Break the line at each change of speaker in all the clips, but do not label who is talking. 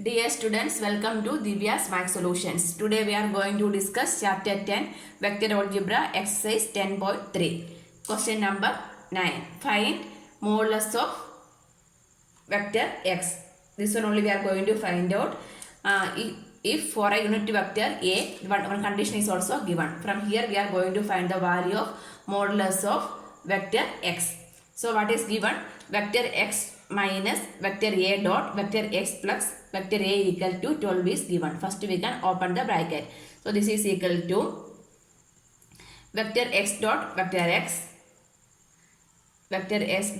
Dear students, welcome to Divya's Math Solutions. Today we are going to discuss Chapter 10, Vector Algebra Exercise 10.3. Question number 9. Find modulus of vector x. This one only we are going to find out. If for a unit vector A, one condition is also given. From here we are going to find the value of modulus of vector x. So what is given? Vector x minus vector A dot vector x plus vector A equal to 12 is given. First we can open the bracket. So this is equal to vector x dot vector x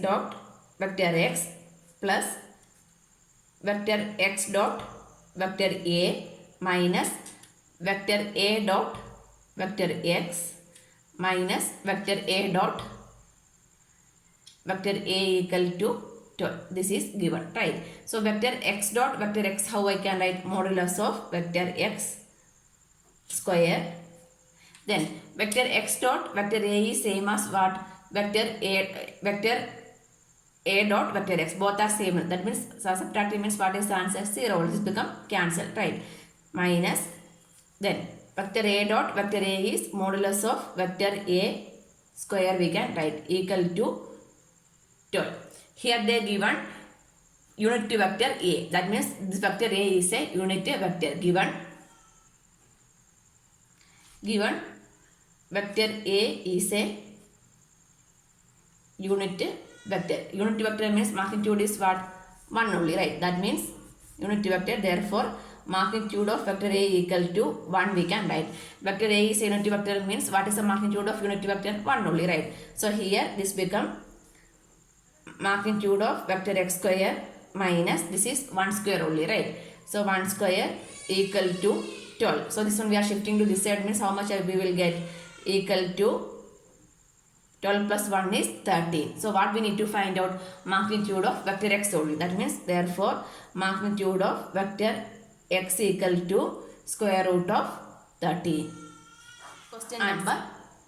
dot vector x plus vector x dot vector A minus vector A dot vector x minus vector A dot vector A equal to 12. This is given, right? So vector x dot vector x, how I can write? Modulus of vector x square. Then vector x dot vector A is same as what? Vector A dot vector x. Both are same. That means subtracting means what is the answer? 0. This become cancelled, right? Minus. Then vector A dot vector A is modulus of vector A square we can write equal to 12. Here they given unit vector A. That means this vector A is a unit vector. Given vector A is a unit vector. Unit vector means magnitude is what? 1 only, right? That means unit vector. Therefore, magnitude of vector A equal to 1 we can write. Vector A is a unit vector means what is the magnitude of unit vector? 1 only, right? So here this become magnitude of vector x square minus this is 1 square only, right? So 1 square equal to 12. So this one we are shifting to this side means how much we will get? Equal to 12 plus 1 is 13. So what we need to find out? Magnitude of vector x only. That means therefore magnitude of vector x equal to square root of 13. Question number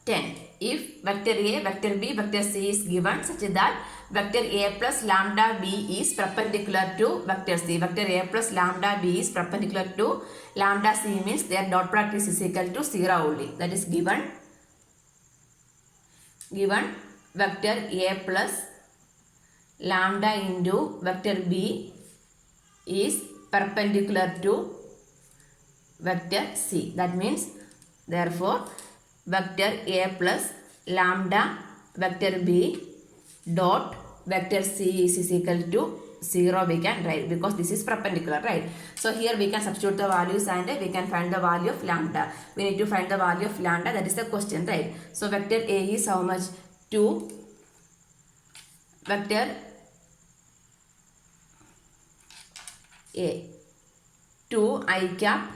10. If vector A, vector B, vector C is given such that vector A plus lambda B is perpendicular to vector C. Vector A plus lambda B is perpendicular to lambda C means their dot product is equal to 0 only. That is given vector A plus lambda into vector B is perpendicular to vector C. That means therefore vector A plus lambda vector B dot vector C is equal to 0 we can write because this is perpendicular, right? So here we can substitute the values and we can find the value of lambda. We need to find the value of lambda, that is the question, right? So vector A is how much? 2. Vector A 2 I cap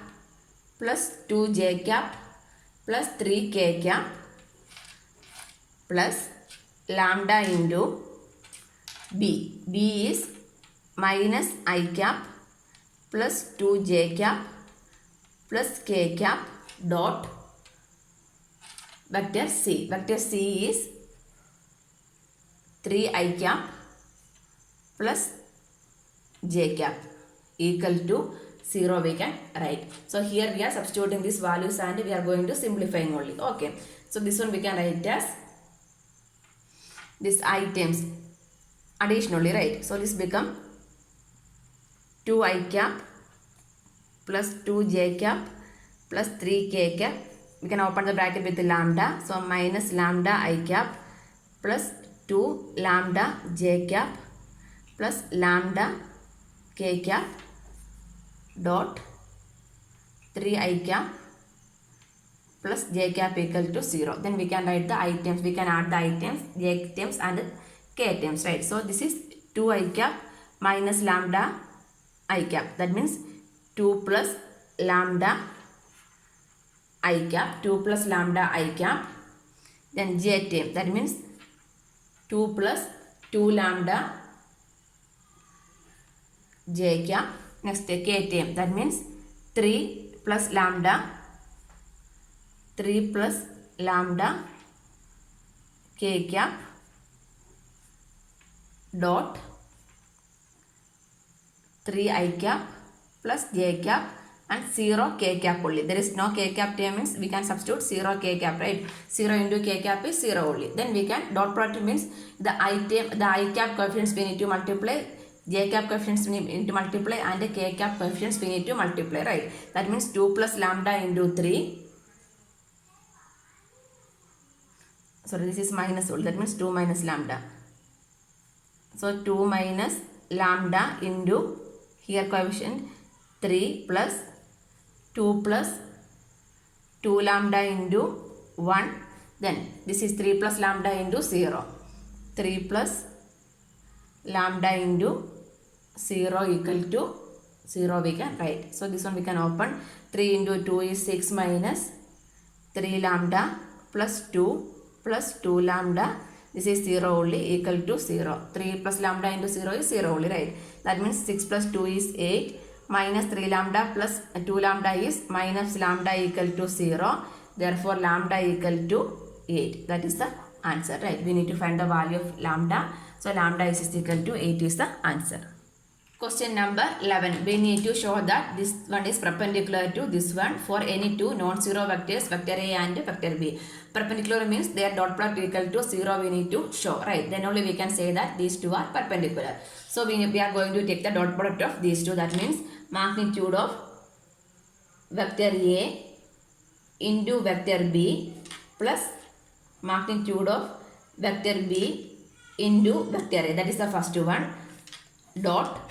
plus 2 j cap plus 3 k cap plus lambda into B. B is minus I cap plus 2 j cap plus k cap dot vector C. Vector C is 3 I cap plus j cap equal to 0 we can write. So here we are substituting these values and we are going to simplifying only. Okay. So this one we can write as this items additionally, right? So this become 2 I cap plus 2 j cap plus 3 k cap. We can open the bracket with the lambda. So minus lambda I cap plus 2 lambda j cap plus lambda k cap dot 3 I cap plus j cap equal to 0. Then we can write the items. We can add the items, j terms and k terms, right? So this is 2 I cap minus lambda I cap. That means 2 plus lambda I cap. 2 plus lambda I cap. Then j term. That means 2 plus 2 lambda j cap. Next k term. That means 3 plus lambda k cap dot 3 I cap plus j cap and 0 k cap only. There is no k cap term means we can substitute 0 k cap, right? 0 into k cap is 0 only. Then we can dot product means the I cap coefficients we need to multiply, j cap coefficients we need to multiply, and the k cap coefficients we need to multiply, right? That means 2 plus lambda into 3. Sorry, this is minus only. That means 2 minus lambda. So 2 minus lambda into here coefficient 3 plus 2 plus 2 lambda into 1. Then this is 3 plus lambda into 0. 3 plus lambda into 0 equal to 0 we can write. So this one we can open. 3 into 2 is 6 minus 3 lambda plus 2 plus 2 lambda. This is 0 only equal to 0. 3 plus lambda into 0 is 0 only, right? That means 6 plus 2 is 8. Minus 3 lambda plus 2 lambda is minus lambda equal to 0. Therefore, lambda equal to 8. That is the answer, right? We need to find the value of lambda. So, lambda is equal to 8 is the answer. Question number 11. We need to show that this one is perpendicular to this one for any two non-zero vectors, vector A and vector B. Perpendicular means their dot product equal to 0 we need to show, right? Then only we can say that these two are perpendicular. So we are going to take the dot product of these two. That means magnitude of vector A into vector B plus magnitude of vector B into vector A. That is the first one. Dot.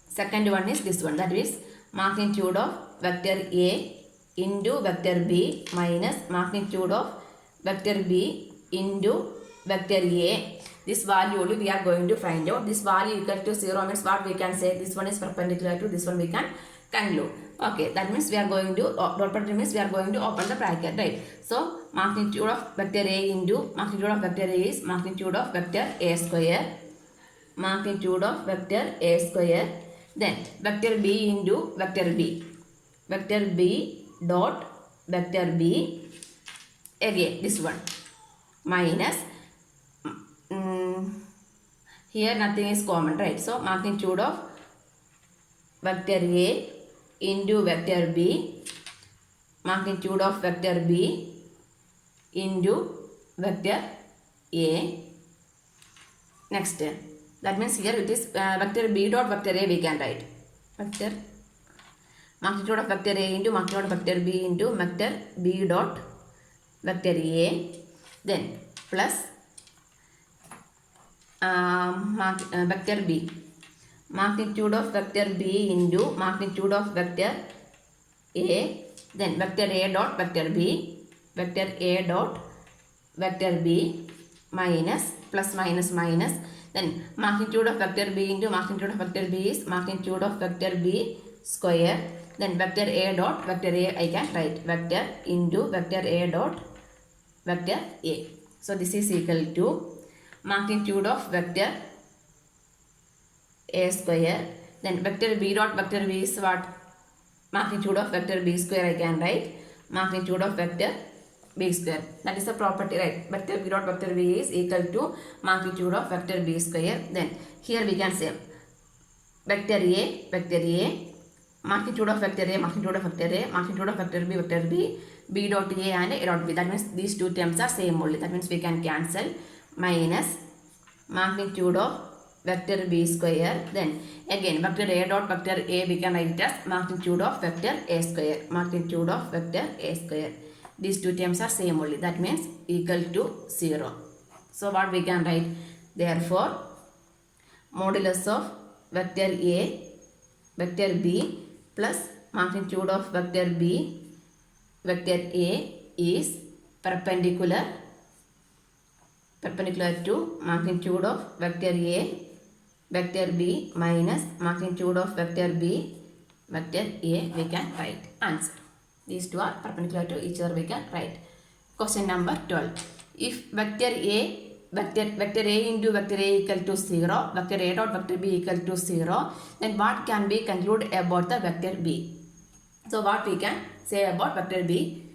Second one is this one. That is magnitude of vector A into vector B minus magnitude of vector B into vector A. This value only we are going to find out. This value equal to 0 means what we can say? This one is perpendicular to this one we can conclude. Okay, that means we are going to, dot product means we are going to open the bracket, right? So, magnitude of vector A into magnitude of vector A is magnitude of vector A square. Magnitude of vector A square. Then, vector B into vector B. Vector B dot vector B. Again, this one. Minus. Here nothing is common, right? So, magnitude of vector A into vector B. Magnitude of vector B into vector A. Next. That means here it is vector B dot vector A we can write. Vector. Magnitude of vector A into magnitude of vector B into vector B dot vector A. Then plus vector B. Magnitude of vector B into magnitude of vector A. Then vector A dot vector B. Vector A dot vector B minus plus minus minus. Then magnitude of vector B into magnitude of vector B is magnitude of vector B square. Then vector A dot vector A I can write. Vector into vector A dot vector A. So this is equal to magnitude of vector A square. Then vector B dot vector B is what? Magnitude of vector B square I can write. Magnitude of vector B square. That is the property, right? Vector B dot vector B is equal to magnitude of vector B square. Then here we can say vector A, magnitude of vector A, magnitude of vector A, magnitude of vector B, B dot A and A dot B. That means these two terms are same only. That means we can cancel. Minus magnitude of vector B square. Then again vector A dot vector A we can write it as magnitude of vector A square. Magnitude of vector A square. These two terms are same only. That means equal to 0. So what we can write? Therefore, modulus of vector A, vector B plus magnitude of vector B, vector A is perpendicular to magnitude of vector A, vector B minus magnitude of vector B, vector A we can write. Answer. These two are perpendicular to each other we can write. Question number 12. If vector A into vector A equal to 0, vector A dot vector B equal to 0, then what can be concluded about the vector B? So what we can say about vector B?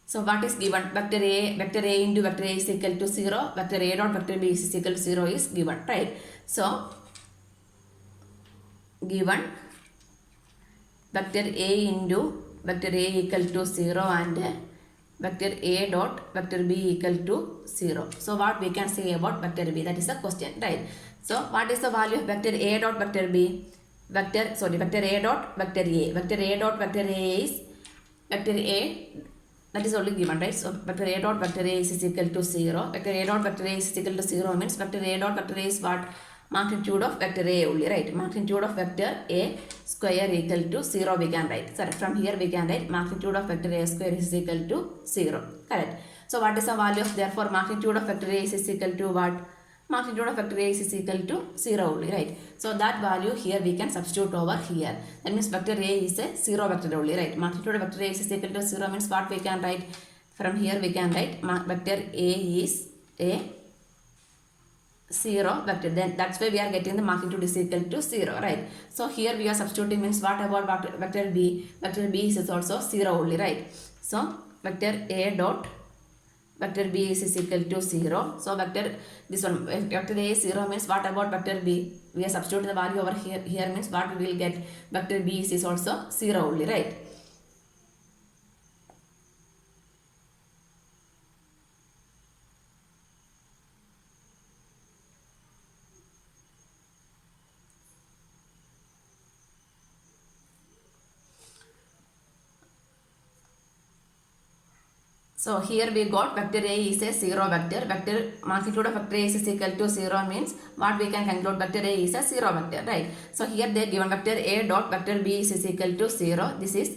So what is given? Vector A into vector A is equal to 0, vector A dot vector B is equal to 0 is given, right? So given vector A into vector A equal to 0 and vector A dot vector B equal to 0. So what we can say about vector B? That is the question, right? So what is the value of vector A dot vector B? Vector A dot vector A. Vector A dot vector A is vector A, that is only given, right? So vector A dot vector A is equal to 0. Vector A dot vector A is equal to 0 means vector A dot vector A is what? Magnitude of vector A only, right? Magnitude of vector A square equal to 0 we can write. Sorry, from here we can write magnitude of vector A square is equal to 0. Correct. So what is the value of, therefore magnitude of vector A is equal to what? Magnitude of vector A is equal to 0 only, right? So that value here we can substitute over here. That means vector A is a 0 vector only, right? Magnitude of vector A is equal to 0 means what we can write? From here we can write vector A is a 0 vector. Then that's why we are getting the magnitude is equal to 0, right? So here we are substituting means what about vector B? Vector B is also 0 only, right? So vector A dot vector B is equal to 0. So vector A is 0 means what about vector B? We are substituting the value over here. Here means what we will get? Vector B is also 0 only, right? So here we got vector A is a 0 vector. Vector magnitude of vector A is equal to 0 means what we can conclude? Vector A is a 0 vector, right? So here they given vector A dot vector B is equal to 0. This is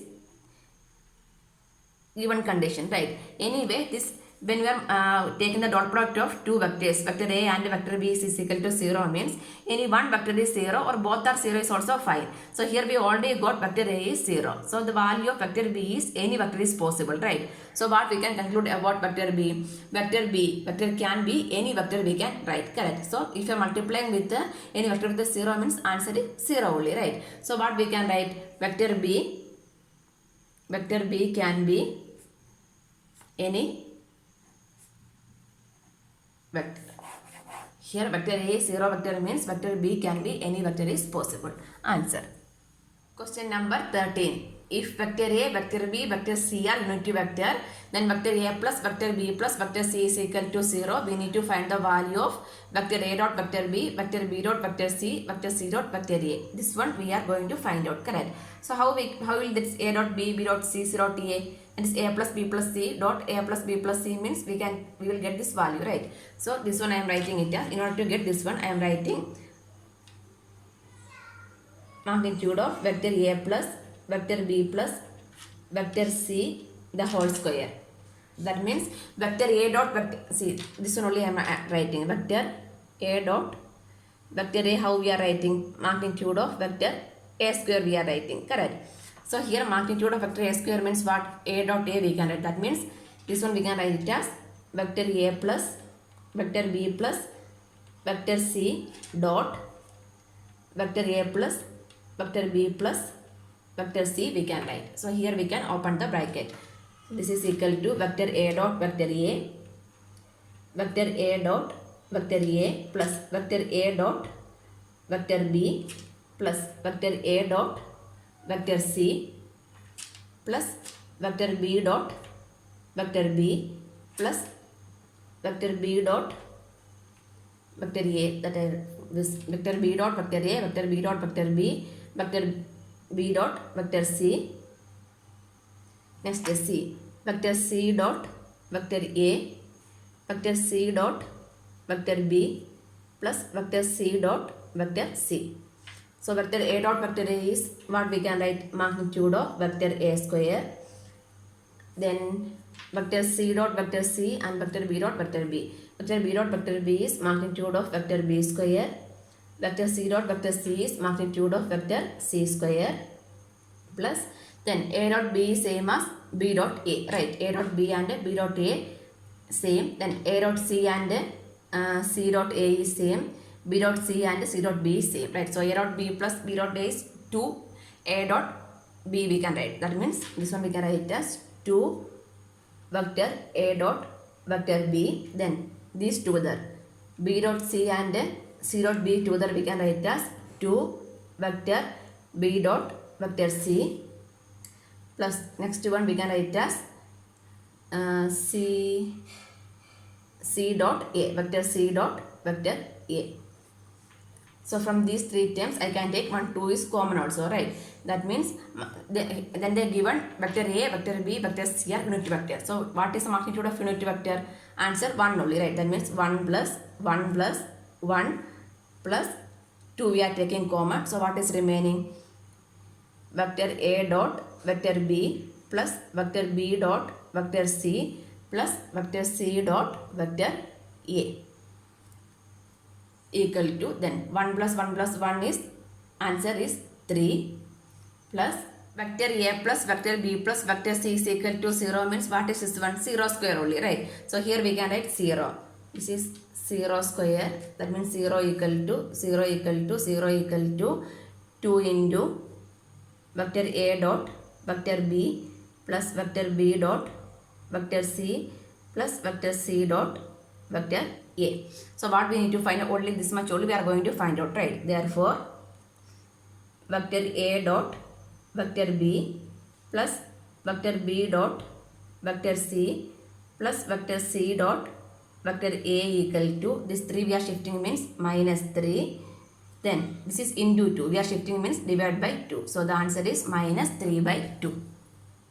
given condition, right? Anyway, this when we are taking the dot product of two vectors, vector A and vector B is equal to 0 means any one vector is 0 or both are 0 is also fine. So here we already got vector A is 0. So the value of vector B is any vector is possible, right? So what we can conclude about vector B? Vector can be any vector we can write, correct? So if you are multiplying with any vector with the 0 means answer is 0 only, right? So what we can write? Vector B can be any vector. Here vector A is 0 vector means vector B can be any vector is possible. Answer. Question number 13. If vector A, vector B, vector C are unity vector, then vector A plus vector B plus vector C is equal to 0. We need to find the value of vector A dot vector B, vector B dot vector C dot vector A. This one we are going to find out, correct? So how will this A dot B, B dot C, C dot A? And this A plus B plus C dot A plus B plus C means we will get this value, right? So this one I am writing it as, in order to get this one I am writing magnitude of vector A plus vector B plus vector C the whole square. That means vector A dot vector C. This one only I am writing vector A dot vector A. How we are writing? Magnitude of vector A square we are writing, correct? So here magnitude of vector A square means what? A dot A we can write. That means this one we can write it as vector A plus vector B plus vector C dot vector A plus vector B plus vector C we can write. So here we can open the bracket. This is equal to vector A dot vector A, vector A dot vector A plus vector A dot vector B plus vector A dot vector C plus vector B dot vector B plus vector B dot vector A, that is this vector B dot vector A, vector B dot vector B, vector B dot vector C, next is C, vector C dot vector A, vector C dot vector B plus vector C dot vector C. So vector A dot vector A is what we can write? Magnitude of vector A square. Then vector C dot vector C and vector B dot vector B. Vector B dot vector B is magnitude of vector B square. Vector C dot vector C is magnitude of vector C square. Plus then A dot B is same as B dot A, right? A dot B and B dot A same. Then A dot C and C dot A is same. B dot C and C dot B is same, right? So A dot B plus B dot A is 2. A dot B we can write. That means this one we can write as 2 vector A dot vector B. Then these together B dot C and C dot B together we can write as 2 vector B dot vector C plus next one we can write as C dot A, vector C dot vector A. So from these three terms I can take 1, 2 is common also, right? That means then they are given vector A, vector B, vector C are unit vector. So what is the magnitude of unit vector? Answer 1 only, right? That means 1 plus 1 plus 1 plus 2 we are taking common. So what is remaining? Vector A dot vector B plus vector B dot vector C plus vector C dot vector A equal to, then 1 plus 1 is, answer is 3, plus vector A plus vector B plus vector C is equal to 0 means what is this one? 0 square only, right? So here we can write 0. This is 0 square, that means 0 equal to 0 equal to 0 equal to 2 into vector A dot vector B plus vector B dot vector C plus vector C dot vector A. So what we need to find out, only this much only we are going to find out, right? Therefore vector A dot vector B plus vector B dot vector C plus vector C dot vector A equal to, this 3 we are shifting means minus 3, then this is into 2 we are shifting means divide by 2. So the answer is minus 3 by 2.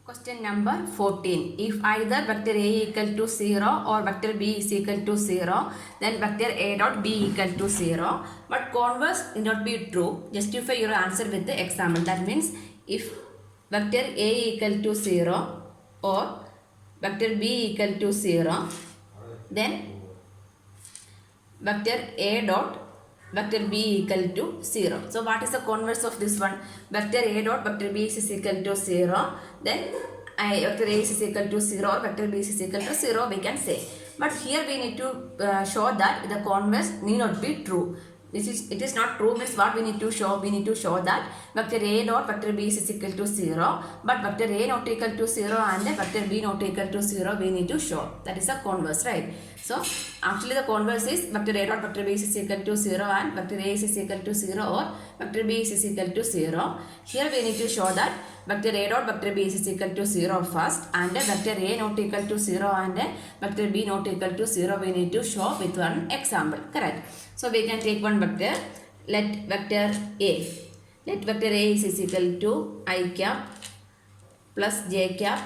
Question number 14. If either vector A equal to 0 or vector B is equal to 0, then vector A dot B equal to 0. But converse need not be true. Justify your answer with the example. That means if vector A equal to 0 or vector B equal to 0, then vector A dot vector B equal to 0. So what is the converse of this one? Vector A dot vector B is equal to 0. Then vector A is equal to 0 or vector B is equal to 0 we can say. But here we need to show that the converse need not be true. It is not true means what we need to show? We need to show that vector A dot vector B is equal to 0, but vector A not equal to 0 and vector B not equal to 0 we need to show. That is the converse, right? So actually the converse is vector A dot vector B is equal to 0 and vector A is equal to 0 or vector B is equal to 0. Here we need to show that vector A dot vector B is equal to 0 first and vector A not equal to 0 and vector B not equal to 0 we need to show with one example, correct? So we can take one vector. Let vector A is equal to I cap plus j cap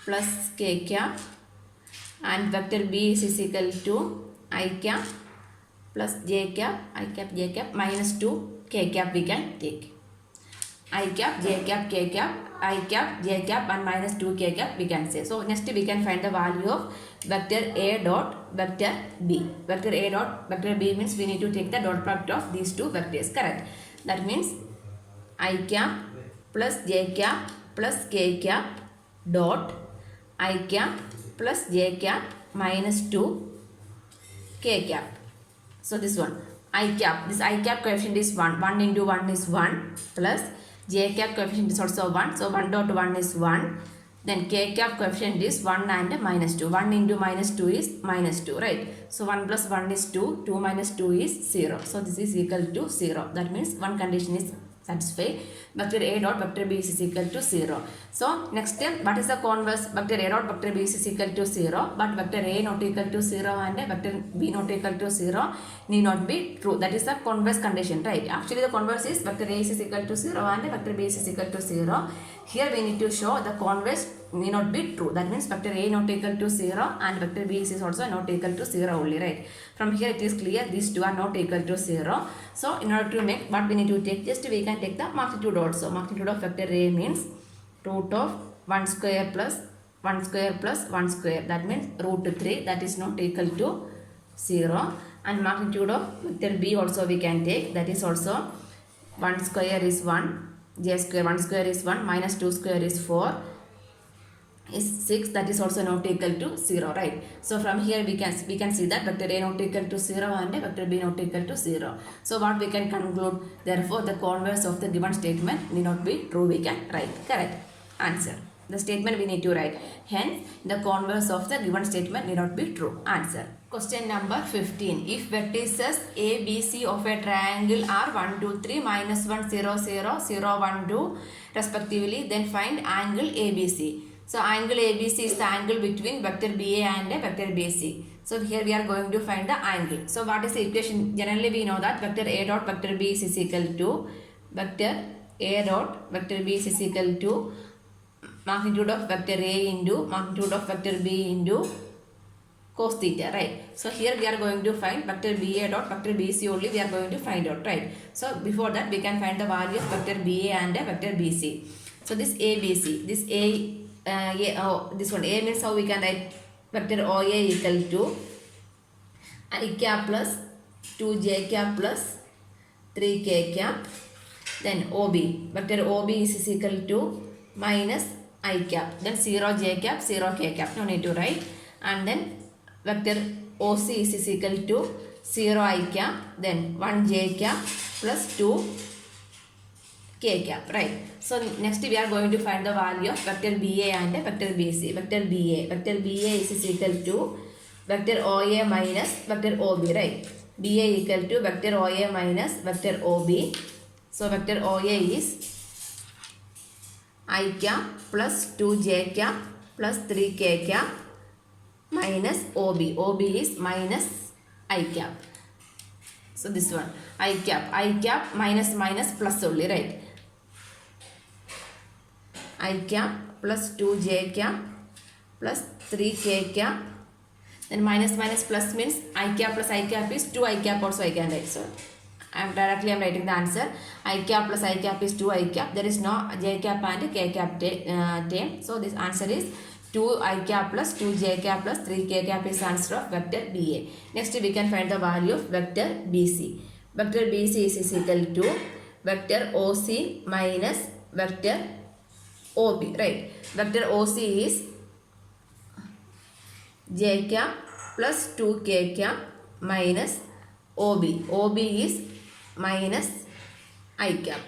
plus k cap, and vector B is equal to I cap plus j cap, I cap j cap minus 2 k cap we can take. I cap, j cap, k cap, I cap, j cap and minus 2 k cap we can say. So next we can find the value of vector A dot vector B. Vector A dot vector B means we need to take the dot product of these two vectors, correct? That means I cap plus j cap plus k cap dot I cap plus j cap minus 2 k cap. So this one I cap, this I cap coefficient is 1, 1 into 1 is 1 plus j cap coefficient is also 1, so 1 dot 1 is 1, then k cap coefficient is 1 and minus 2, 1 into minus 2 is minus 2, right? So 1 plus 1 is 2, 2 minus 2 is 0, so this is equal to 0. That means one condition is satisfied. Vector A dot vector B is equal to 0. So next step, what is the converse? Vector A dot vector B is equal to 0, but vector A not equal to 0 and vector B not equal to 0 need not be true. That is the converse condition, right? Actually the converse is vector A is equal to 0 and vector B is equal to 0. Here we need to show the converse need not be true. That means vector A not equal to 0 and vector B is also not equal to 0 only, right? From here it is clear these two are not equal to 0. So in order to make what we need to take, just we can take the magnitude also. Magnitude of vector A means root of 1 square plus 1 square plus 1 square. That means root 3, that is not equal to 0. And magnitude of vector B also we can take, that is also 1 square is 1, j square, 1 square is 1, minus 2 square is 4, is 6, that is also not equal to 0, right? So from here we can see that vector A not equal to 0 and vector B not equal to 0. So what we can conclude? Therefore the converse of the given statement need not be true, we can write, correct? Answer. The statement we need to write. Hence the converse of the given statement need not be true. Answer. Question number 15. If vertices A, B, C of a triangle are 1, 2, 3, minus 1, 0, 0, 0, 1, 2 respectively, then find angle ABC. So angle ABC is the angle between vector BA and vector BC. So here we are going to find the angle. So what is the equation? Generally we know that vector A dot vector B is equal to vector A dot vector B is equal to magnitude of vector A into magnitude of vector B into cos theta, right? So here we are going to find vector BA dot vector BC only we are going to find out, right? So before that we can find the value of vector BA and vector BC. So this ABC, this this one A means how we can write vector OA equal to I cap plus 2j cap plus 3k cap. Then OB, vector OB is equal to minus I cap. Then 0j cap, 0k cap. No need to write. And then vector OC is equal to 0 I cap, then 1 j cap plus 2 k cap, right? So next we are going to find the value of vector BA and vector BC. Vector BA is equal to vector OA minus vector OB, right? BA equal to vector OA minus vector OB. So vector OA is I cap plus 2 j cap plus 3 k cap minus OB. OB is minus I cap. So this one I cap minus minus plus only, right? I cap plus 2j cap plus 3k cap. Then minus minus plus means I cap plus I cap is 2 I cap also I can write. So I am writing the answer. I cap plus I cap is 2 I cap. There is no j cap and k cap term. So this answer is 2 I cap plus 2 j cap plus 3 k cap is answer of vector BA. Next we can find the value of vector BC. Vector BC is equal to vector OC minus vector OB, right? Vector OC is j cap plus 2 k cap minus OB. OB is minus I cap.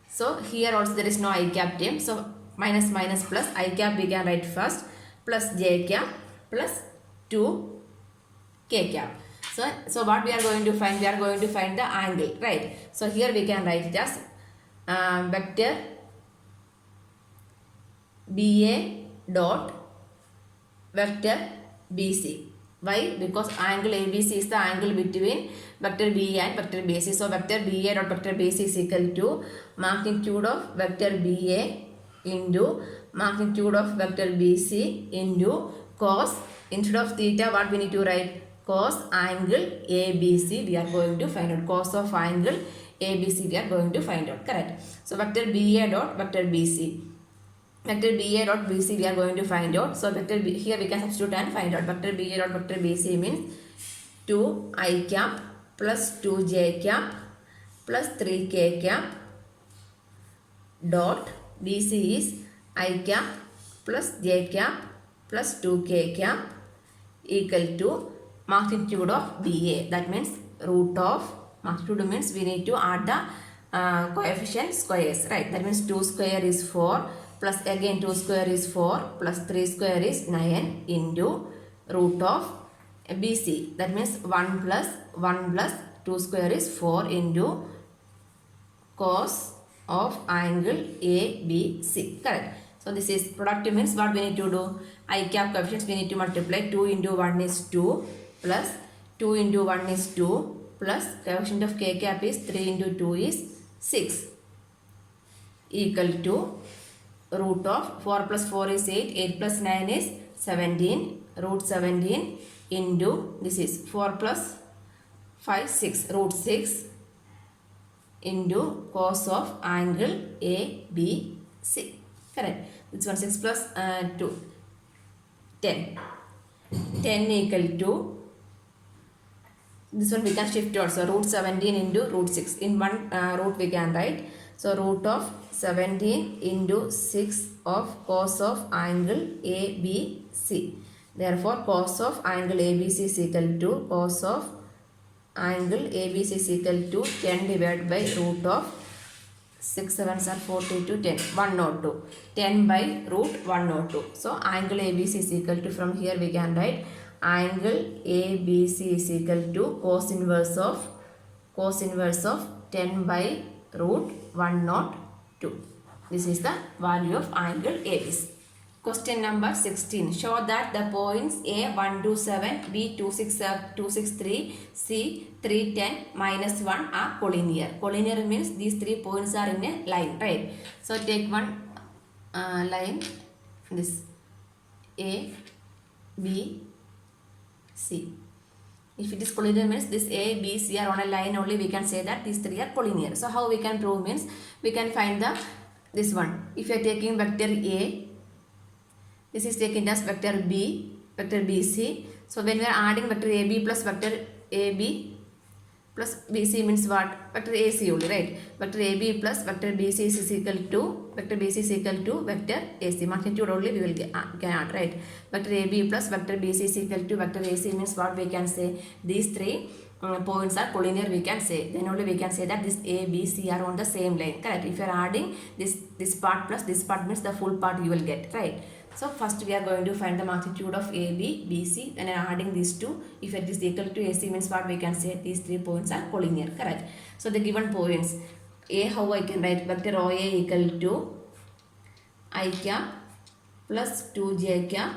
So here also there is no I cap term. So minus minus plus I cap we can write first, plus j cap plus 2 k cap. So what we are going to find? We are going to find the angle, right? So here we can write it as vector BA dot vector BC. Why? Because angle ABC is the angle between vector BA and vector BC. So vector BA dot vector BC is equal to magnitude of vector BA into magnitude of vector BC into cos, instead of theta what we need to write? Cos angle ABC we are going to find out. Cos of angle ABC we are going to find out, correct? So vector BA dot vector BC. Vector BA dot BC we are going to find out. So vector B, here we can substitute and find out. Vector BA dot vector BC means 2 I cap plus 2 j cap plus 3 k cap dot BC is I cap plus j cap plus 2 k cap equal to magnitude of BA. That means root of magnitude means we need to add the coefficient squares, right? That means 2 square is 4 plus again 2 square is 4 plus 3 square is 9 into root of BC. That means 1 plus 2 square is 4 into cos of angle ABC, correct? So this is product means what we need to do? I cap coefficients we need to multiply. 2 into 1 is 2 plus 2 into 1 is 2 plus coefficient of k cap is 3 into 2 is 6 equal to root of 4 plus 4 is 8, 8 plus 9 is 17, root 17 into this is 4 plus 5, 6, root 6 into cos of angle ABC, correct? This one 6 plus 2, 10. 10 equal to this one we can shift also, root 17 into root 6. In one root we can write. So root of 17 into 6 of cos of angle ABC. Therefore cos of angle ABC is equal to cos of angle ABC is equal to 10 divided by root of 6 7s are 42, 10, 102. 10 by root 102. So angle ABC is equal to, from here we can write angle ABC is equal to cos inverse of 10 by root 102. This is the value of angle ABC. Question number 16. Show that the points A 127, B 263, C 310, minus 1 are collinear. Collinear means these 3 points are in a line, right? So take one line, this A, B, C. If it is collinear means this A, B, C are on a line only, we can say that these 3 are collinear. So how we can prove means we can find this one. If you are taking vector A, this is taken as vector B, vector BC. So when we are adding vector AB plus vector AB plus BC means what? Vector AC only, right? Vector AB plus vector BC is equal to vector AC. Magnitude only we will get add, right? Vector AB plus vector BC is equal to vector AC means what we can say? These 3 points are collinear, we can say. Then only we can say that this A, B, C are on the same line, correct? If you are adding this part plus this part means the full part you will get, right? So first we are going to find the magnitude of AB, BC, and adding these 2. If it is equal to AC means what we can say? These 3 points are collinear, correct? So the given points, A, how I can write? Vector OA equal to I cap plus 2j cap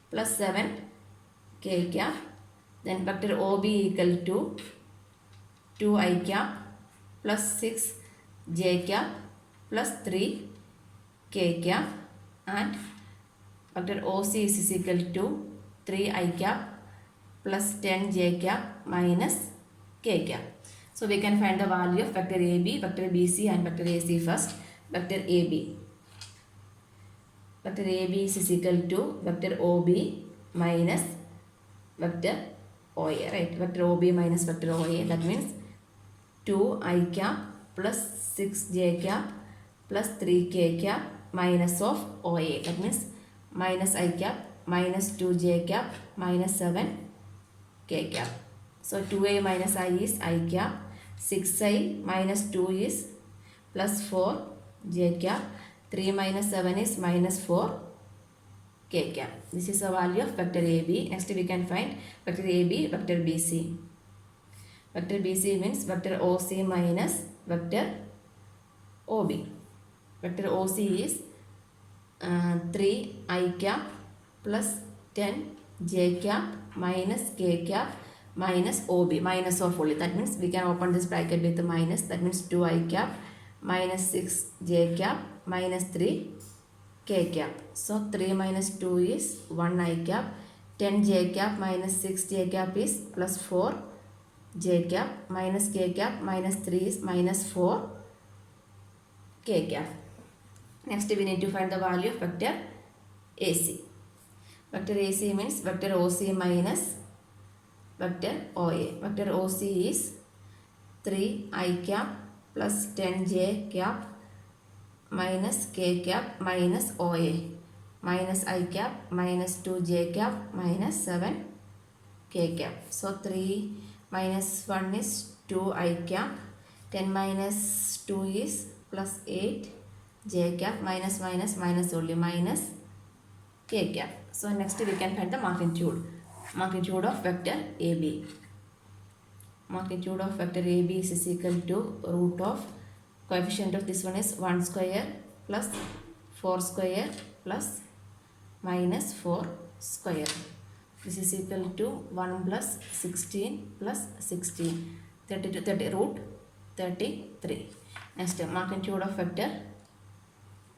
plus 7k cap. Then vector OB equal to 2I cap plus 6j cap plus 3k cap, and vector OC is equal to 3I cap plus 10j cap minus k cap. So we can find the value of vector AB, vector BC and vector AC first. Vector AB. Vector AB is equal to vector OB minus vector OA, right? Vector OB minus vector OA, that means 2I cap plus 6j cap plus 3k cap minus of OA, that means minus I cap minus 2j cap minus 7k cap. So 2a minus I is I cap, 6i minus 2 is plus 4j cap, 3 minus 7 is minus 4k cap. This is the value of vector AB. Next we can find vector AB, vector BC. Vector BC means vector OC minus vector OB. Vector OC is 3I cap plus 10j cap minus k cap minus OB, minus of only. That means we can open this bracket with the minus. That means 2I cap minus 6j cap minus 3k cap. So 3 minus 2 is 1I cap. 10j cap minus 6j cap is plus 4j cap minus k cap minus 3 is minus 4k cap. Next we need to find the value of vector AC. Vector AC means vector OC minus vector OA. Vector OC is 3I cap plus 10j cap minus k cap minus OA minus I cap minus 2j cap minus 7k cap. So 3 minus 1 is 2I cap, 10 minus 2 is plus 8j cap minus only minus k cap. So next we can find the magnitude of vector AB. Magnitude of vector AB is equal to root of coefficient of this one is 1 square plus 4 square plus minus 4 square. This is equal to 1 plus 16 plus 16, 30 root 33. Next magnitude of vector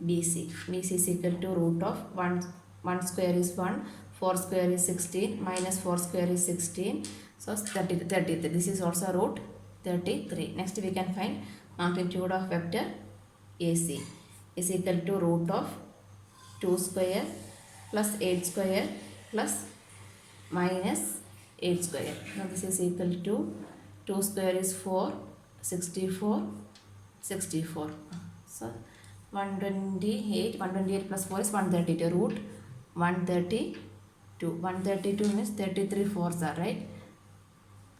BC. BC is equal to root of 1 square is 1, 4 square is 16, minus 4 square is 16. So 33. This is also root 33. Next we can find magnitude of vector AC is equal to root of 2 square plus 8 square plus minus 8 square. Now this is equal to 2 square is 4, 64. So 128 plus 4 is 132, root 132. 132 means 33 fours are, right?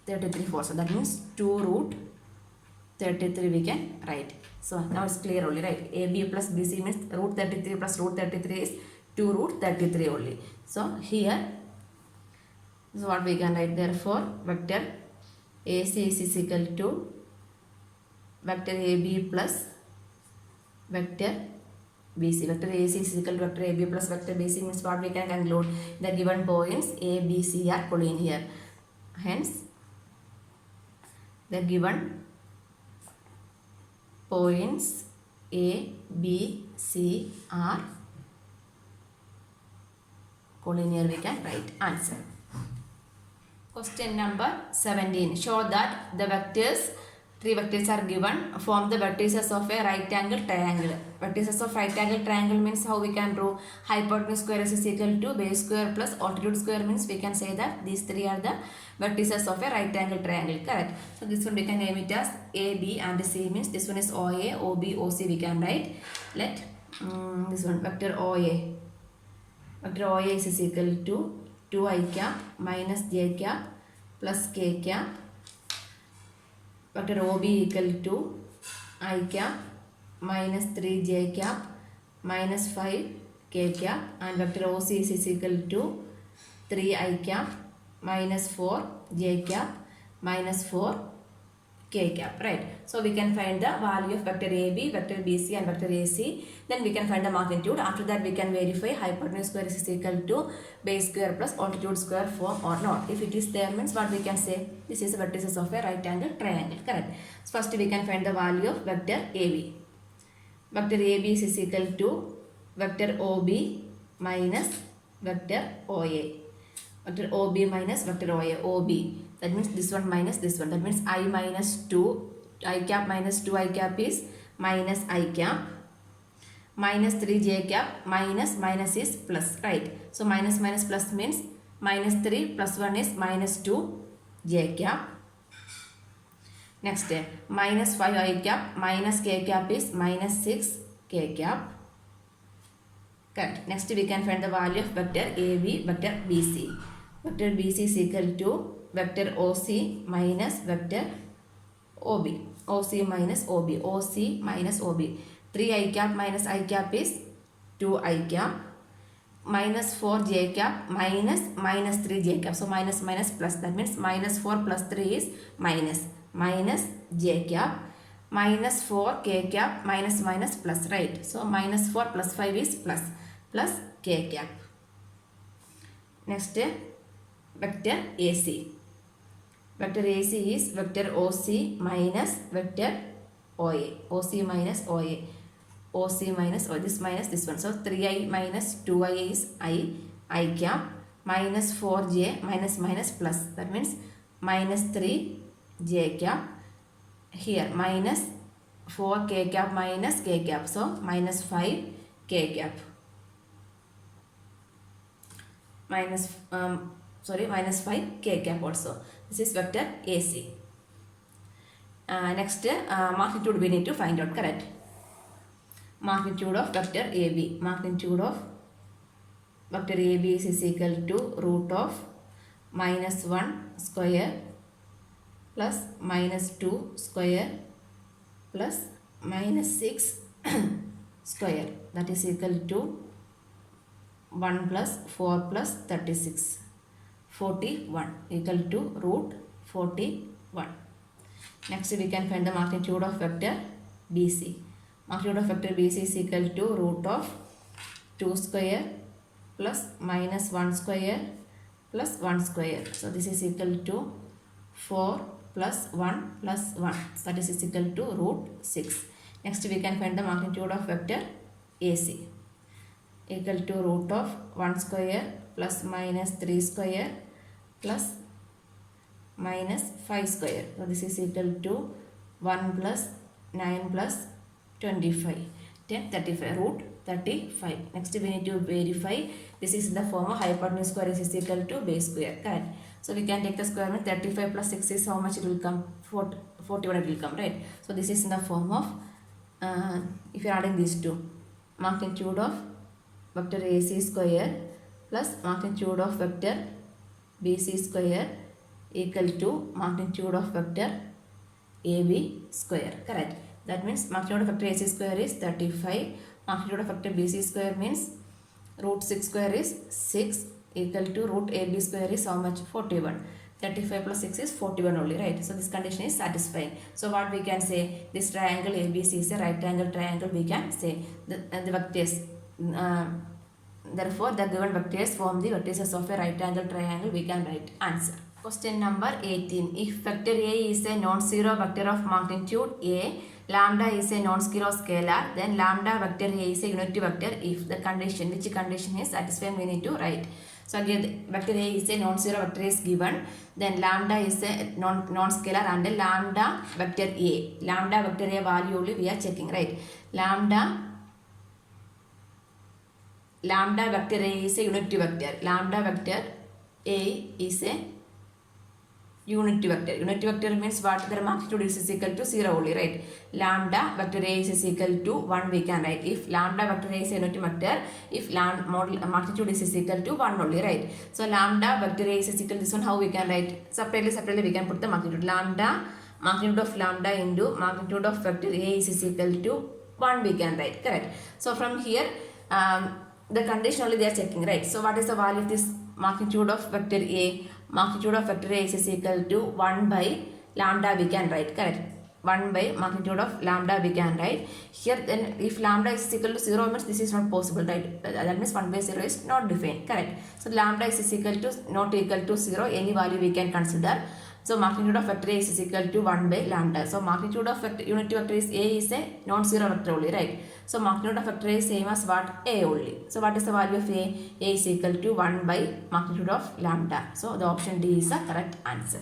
33 fours. So that means 2 root 33 we can write. So now it's clear only, right? AB plus BC means root 33 plus root 33 is 2 root 33 only. So here This is what we can write. Therefore, vector AC is equal to vector AB plus vector BC. Vector AC is equal to vector AB plus vector BC means what we can conclude? The given points A, B, C are collinear. Hence, the given points A, B, C are collinear. We can write answer. Question number 17. Show that the vectors, three vectors are given, form the vertices of a right angle triangle. Vertices of right angle triangle means how we can prove? Hypotenuse square is equal to base square plus altitude square means we can say that these three are the vertices of a right angle triangle. Correct. So this one we can name it as A, B and C means this one is OA, OB, OC we can write. Let this one vector OA. Vector OA is equal to 2i cap minus j cap plus k cap. Vector OB equal to I cap minus 3j cap minus 5k cap, and vector OC is equal to 3i cap minus 4j cap minus 4k cap, right? So we can find the value of vector AB, vector BC and vector AC. Then we can find the magnitude. After that we can verify hypotenuse square is equal to base square plus altitude square form or not. If it is there means what we can say? This is the vertices of a right angle triangle. Correct. So first we can find the value of vector AB. Vector AB is equal to vector OB minus vector OA. Vector OB minus vector OA. OB. That means this one minus this one. That means I minus 2. I cap minus 2 I cap is minus I cap. Minus 3j cap minus is plus, right? So minus plus means minus 3 plus 1 is minus 2 j cap. Next, minus 5 I cap minus k cap is minus 6 k cap. Correct. Next we can find the value of vector AB, vector BC. Vector BC is equal to vector OC minus vector OB. OC minus OB. OC minus OB. 3i cap minus I cap is 2i cap minus 4j cap minus 3j cap. So minus plus. That means minus 4 plus 3 is minus j cap minus 4k cap minus plus, right? So minus 4 plus 5 is plus k cap. Next, vector AC. Vector AC is vector OC minus vector OA. OC minus OA. OC minus OA. This minus this one. So 3i minus 2i is I cap minus 4j minus plus. That means minus 3j cap. Here minus 4k cap minus k cap. So minus 5k cap. Minus 5k cap also. This is vector AC. Next, magnitude we need to find out. Correct. Magnitude of vector AB. Magnitude of vector AB is equal to root of minus 1 square plus minus 2 square plus minus 6 square. That is equal to 1 plus 4 plus 36. 41 equal to root 41. Next we can find the magnitude of vector BC. Magnitude of vector BC is equal to root of 2 square plus minus 1 square plus 1 square. So this is equal to 4 plus 1 plus 1. So that is equal to root 6. Next we can find the magnitude of vector AC. Equal to root of 1 square plus minus 3 square plus minus 5 square. So this is equal to 1 plus 9 plus 25. 10, 35. Root 35. Next we need to verify. This is in the form of hypotenuse square is equal to base square. Correct. So we can take the square root. 35 plus 6 is how much it will come? 41 it will come, right? So this is in the form of, if you are adding these two, magnitude of vector AC square plus magnitude of vector BC square equal to magnitude of vector AB square. Correct. That means magnitude of vector AC square is 35. Magnitude of vector BC square means root 6 square is 6 equal to root AB square is how much? 41. 35 plus 6 is 41 only, right? So this condition is satisfying. So what we can say? This triangle ABC is a right angle triangle, we can say. The vectors. Therefore, the given vectors form the vertices of a right angle triangle, we can write answer. Question number 18. If vector A is a non-zero vector of magnitude A, lambda is a non-zero scalar, then lambda vector A is a unity vector if the condition, which condition is satisfying, we need to write. So again, vector A is a non-zero vector is given, then lambda is a non-scalar and lambda vector A. Lambda vector A value only we are checking, right? Lambda vector A is a unity vector. Lambda vector A is a unity vector. Unity vector means what? Their magnitude is equal to 0 only, right? Lambda vector A is equal to 1, we can write. If lambda vector A is a unity vector, if magnitude is equal to 1 only, right? So lambda vector A is equal to this one, how we can write? Separately we can put the magnitude. Magnitude of lambda into magnitude of vector A is equal to 1, we can write, correct? So from here, the condition only they are checking, right? So what is the value of this magnitude of vector A? Magnitude of vector A is equal to 1 by lambda, we can write, correct? 1 by magnitude of lambda, we can write. Here then if lambda is equal to 0 means this is not possible, right? That means 1 by 0 is not defined, correct? So lambda is equal to not equal to 0, any value we can consider. So magnitude of vector A is equal to 1 by lambda. So magnitude of unity vector is A is a non-zero vector only, right? So magnitude of vector A is same as what? A only. So what is the value of A? A is equal to 1 by magnitude of lambda. So the option D is the correct answer.